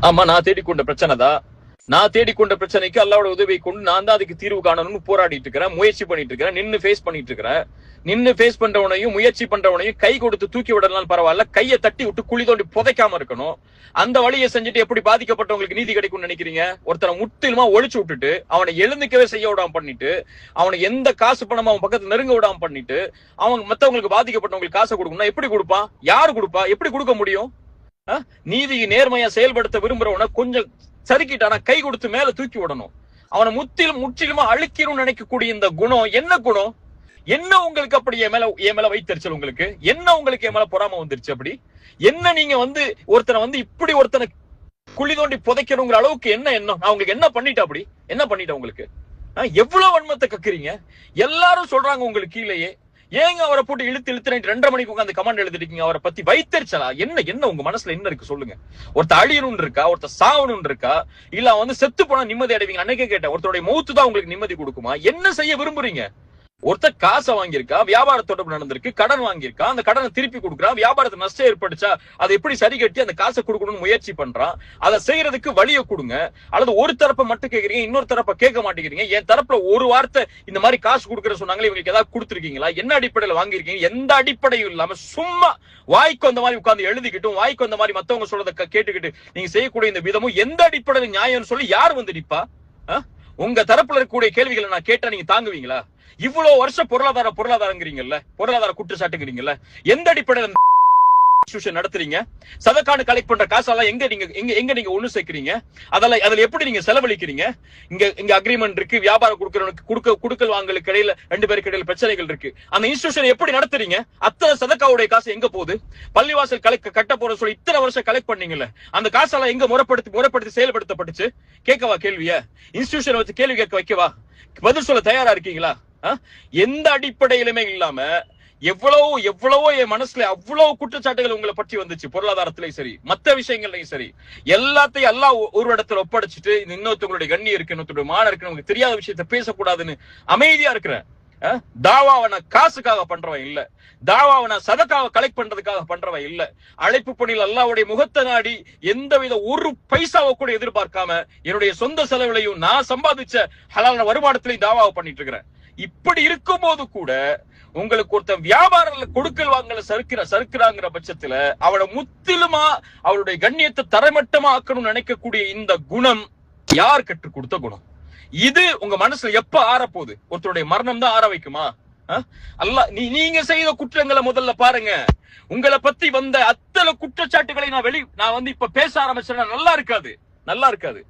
ஆமா, நான் தேடிக்கொண்ட பிரச்சனை தான். நான் தேடிக்கொண்ட பிரச்சனைக்கு அல்லாவோட உதவியை கொண்டு நான் தான் அதுக்கு தீர்வு காணணும்னு போராடிட்டு இருக்கிறேன், முயற்சி பண்ணிட்டு இருக்கிறேன், நின்னு ஃபேஸ் பண்ணிட்டு இருக்கிறேன். நின்னு ஃபேஸ் பண்றவனையும் முயற்சி பண்றவனையும் கை கொடுத்து தூக்கி விடலாம் பரவாயில்ல, கையை தட்டி விட்டு குழி தோண்டி புதைக்காம இருக்கணும். அந்த வழியை செஞ்சுட்டு எப்படி பாதிக்கப்பட்டவங்களுக்கு நீதி கிடைக்கும்னு நினைக்கிறீங்க? ஒருத்தரை முற்றிலுமா ஒழிச்சு விட்டுட்டு அவனை எழுந்துக்கவே செய்ய விடாம பண்ணிட்டு, அவனை எந்த காசு பணமா அவன் பக்கத்துல நெருங்க விடாம பண்ணிட்டு, அவங்க மத்தவங்களுக்கு பாதிக்கப்பட்டவங்களுக்கு காசை கொடுக்கணும்னா எப்படி கொடுப்பான்? யாரு கொடுப்பா? எப்படி கொடுக்க முடியும்? நீதியை நேர்மையா செயல்படுத்த விரும்புறவன கொஞ்சம் சறுக்கிட்டானா கை கொடுத்து மேல தூக்கி விடணும். அவனை முற்றிலுமா அழிக்கணும்னு நினைக்கக்கூடிய இந்த குணம் என்ன குணம்? என்ன உங்களுக்கு அப்படி என் மேல வைத்தறிச்சல்? உங்களுக்கு என்ன? உங்களுக்கு என் மேல பொறாம வந்துருச்சு? அப்படி என்ன? நீங்க ஒருத்தனை இப்படி ஒருத்தனை குழி தோண்டி புதைக்கணுங்கிற அளவுக்கு என்ன எண்ணம்? நான் உங்களுக்கு என்ன பண்ணிட்டேன்? அப்படி என்ன பண்ணிட்டேன் உங்களுக்கு? எவ்வளவு வன்மத்தை கக்குறீங்க? எல்லாரும் சொல்றாங்க உங்களுக்கு கீழேயே. ஏங்க அவரை போட்டு இழுத்து 2:30 மணிக்கு உட்காந்து கமெண்ட் எழுதிருக்கீங்க? அவரை பத்தி வைத்தறிச்சலா? என்ன உங்க மனசுல என்ன இருக்கு சொல்லுங்க? ஒருத்த அழியணும் இருக்கா? ஒருத்த சாவணும் இருக்கா? இல்ல செத்து போனா நிம்மதி அடைவீங்க? அன்னைக்கே கேட்டேன், ஒருத்தருடைய மௌத்து தான் உங்களுக்கு நிம்மதி கொடுக்குமா? என்ன செய்ய விரும்புறீங்க? ஒருத்தர் காசை வாங்கியிருக்கா, வியாபார தொடர்பு நடந்திருக்கு, கடன் வாங்கியிருக்கா, அந்த கடனை திருப்பி கொடுக்குறான், வியாபாரத்தை நஷ்டம் ஏற்பட்டுச்சா அதை எப்படி சரி கட்டி அந்த காசை கொடுக்கணும்னு முயற்சி பண்றான். அதை செய்யறதுக்கு வழியை கொடுங்க. அல்லது ஒரு தரப்பை மட்டும் கேட்கறீங்க, இன்னொரு தரப்பை கேட்க மாட்டேங்கிறீங்க. என் தரப்புல ஒரு வார்த்தை இந்த மாதிரி காசு கொடுக்குற சொன்னாங்களே, இவங்களுக்கு ஏதாவது கொடுத்துருக்கீங்களா? என்ன அடிப்படையில வாங்கியிருக்கீங்க? எந்த அடிப்படையும் இல்லாம சும்மா வாய்க்கு அந்த மாதிரி உட்கார்ந்து எழுதிக்கிட்டும், வாய்க்கு அந்த மாதிரி மத்தவங்க சொல்றதை கேட்டுக்கிட்டு நீங்க செய்யக்கூடிய இந்த விதமும் எந்த அடிப்படையில நியாயம்னு சொல்லி யார் வந்து நிப்பா? உங்க தரப்புல இருக்கக்கூடிய கேள்விகளை நான் கேட்டா நீங்க தாங்குவீங்களா? இவ்வளவு வருஷம் பொருளாதாரங்கிறீங்கல்ல, பொருளாதார குற்றச்சாட்டுங்கிறீங்கல்ல, எந்த அடிப்படையில் நடத்துறீங்க? சதக்கான கலெக்ட் பண்ற காசெல்லாம் எங்க நீங்க ஒண்ணு சேர்க்கிறீங்க? அதுல எப்படி நீங்க செலவழிக்கிறீங்க? இங்க அக்ரிமெண்ட் இருக்கு, வியாபாரம் கொடுக்கல் வாங்கலுக்கு இடையில 2 பேருக்கு இடையில பிரச்சனைகள் இருக்கு. அந்த இன்ஸ்டிடியூஷன் எப்படி நடத்துறீங்க? அத்தனை சதக்காவுடைய காசு எங்க போகுது? பள்ளிவாசல் கட்ட போற சொல்லி இத்தனை வருஷம் கலெக்ட் பண்ணீங்கல்ல, அந்த காசெல்லாம் எங்க முறைப்படுத்தி செயல்படுத்தப்பட்டுச்சு? கேட்கவா கேள்விய? இன்ஸ்டிடியூஷன் வச்சு கேள்வி கேட்க வைக்கவா? பதில் சொல்ல தயாரா இருக்கீங்களா? எந்த அடிப்படையிலுமே இல்லாம எவ்வளவோ என் மனசுல அவ்வளவு குற்றச்சாட்டுகள் உங்களை பற்றி வந்துச்சு. பொருளாதாரத்திலையும் சரி, மத்த விஷயங்கள்லயும் சரி, எல்லாத்தையும் எல்லாம் ஒரு இடத்துல ஒப்படைச்சிட்டு இன்னொருத்தவங்களுடைய கண்ணி இருக்கு, இன்னொருத்தருடைய மான இருக்கு, உங்களுக்கு தெரியாத விஷயத்த பேசக்கூடாதுன்னு அமைதியா இருக்கிறேன். தாவாவன காசுக்காக பண்றவன் இல்ல, தாவாவன சதக்காக கலெக்ட் பண்றதுக்காக பண்றவன் இல்ல. அழைப்பு பணியில் அல்லாஹ்வுடைய முகத்தை நாடி எந்தவித ஒரு பைசாவை கூட எதிர்பார்க்காம என்னுடைய சொந்த செலவுலையும் நான் சம்பாதிச்ச ஹலாலான வருமானத்திலையும் தாவாவை பண்ணிட்டு இருக்கிறேன். இப்படி இருக்கும் போது கூட உங்களுக்கு ஒருத்தன் வியாபாரத்துல கொடுக்கல் வாங்கல சறுக்குறாங்கிற பட்சத்துல அவனை முற்றிலுமா அவருடைய கண்ணியத்தை தரைமட்டமா ஆக்கணும்னு நினைக்கக்கூடிய இந்த குணம் யார் கற்றுக் கொடுத்த குணம்? இது உங்க மனசுல எப்ப ஆறப்போகுது? ஒருத்தருடைய மரணம் தான் ஆற வைக்குமா? அல்லாஹ் நீங்க செய்த குற்றங்களை முதல்ல பாருங்க. உங்களை பத்தி வந்த அத்தனை குற்றச்சாட்டுகளை நான் இப்ப பேச ஆரம்பிச்சேன்னா நல்லா இருக்காது.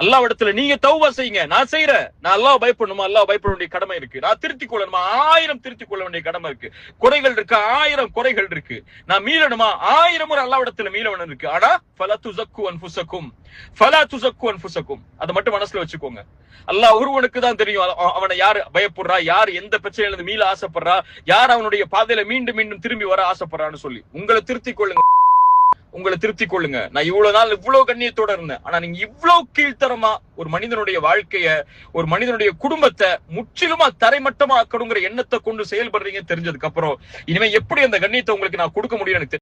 அல்லாஹ்விடத்துல நீங்க தௌபா செய்யுங்க. நான் செய்யறேன். நான் அல்லாஹ் பயப்படணுமா? அல்லாஹ் பயப்பட வேண்டிய கடமை இருக்கு. நான் திருத்திக் கொள்ளணுமா? 1000 திருத்திக் கொள்ள வேண்டிய கடமை இருக்கு. குறைகள் இருக்கு, 1000 குறைகள் இருக்கு. நான் மீளணுமா? 1000 முறை அல்லாஹ்விடத்துல மீளவன் இருக்கு. ஆனா ஃபலா துஸக்கு அன்ஃபுஸக்கும் அதை மட்டும் மனசுல வச்சுக்கோங்க. அல்லாஹ் ஒருவனுக்கு தான் தெரியும் அவனை யார் பயப்படுறா, யார் எந்த பிரச்சனையில இருந்து மீள ஆசைப்படுறா, யார் அவனுடைய பாதையில மீண்டும் திரும்பி வர ஆசைப்படுறான்னு சொல்லி உங்களை திருத்திக் கொள்ளுங்க. நான் இவ்வளவு நாள் இவ்வளவு கண்ணியத்தோட இருந்தேன். ஆனா நீங்க இவ்வளவு கீழ்த்தரமா ஒரு மனிதனுடைய வாழ்க்கைய, ஒரு மனிதனுடைய குடும்பத்தை முற்றிலுமா தரைமட்டமா ஆக்கணுங்கிற எண்ணத்தை கொண்டு செயல்படுறீங்க தெரிஞ்சதுக்கு அப்புறம் இனிமே எப்படி அந்த கண்ணியத்தை உங்களுக்கு நான் கொடுக்க முடியும் எனக்கு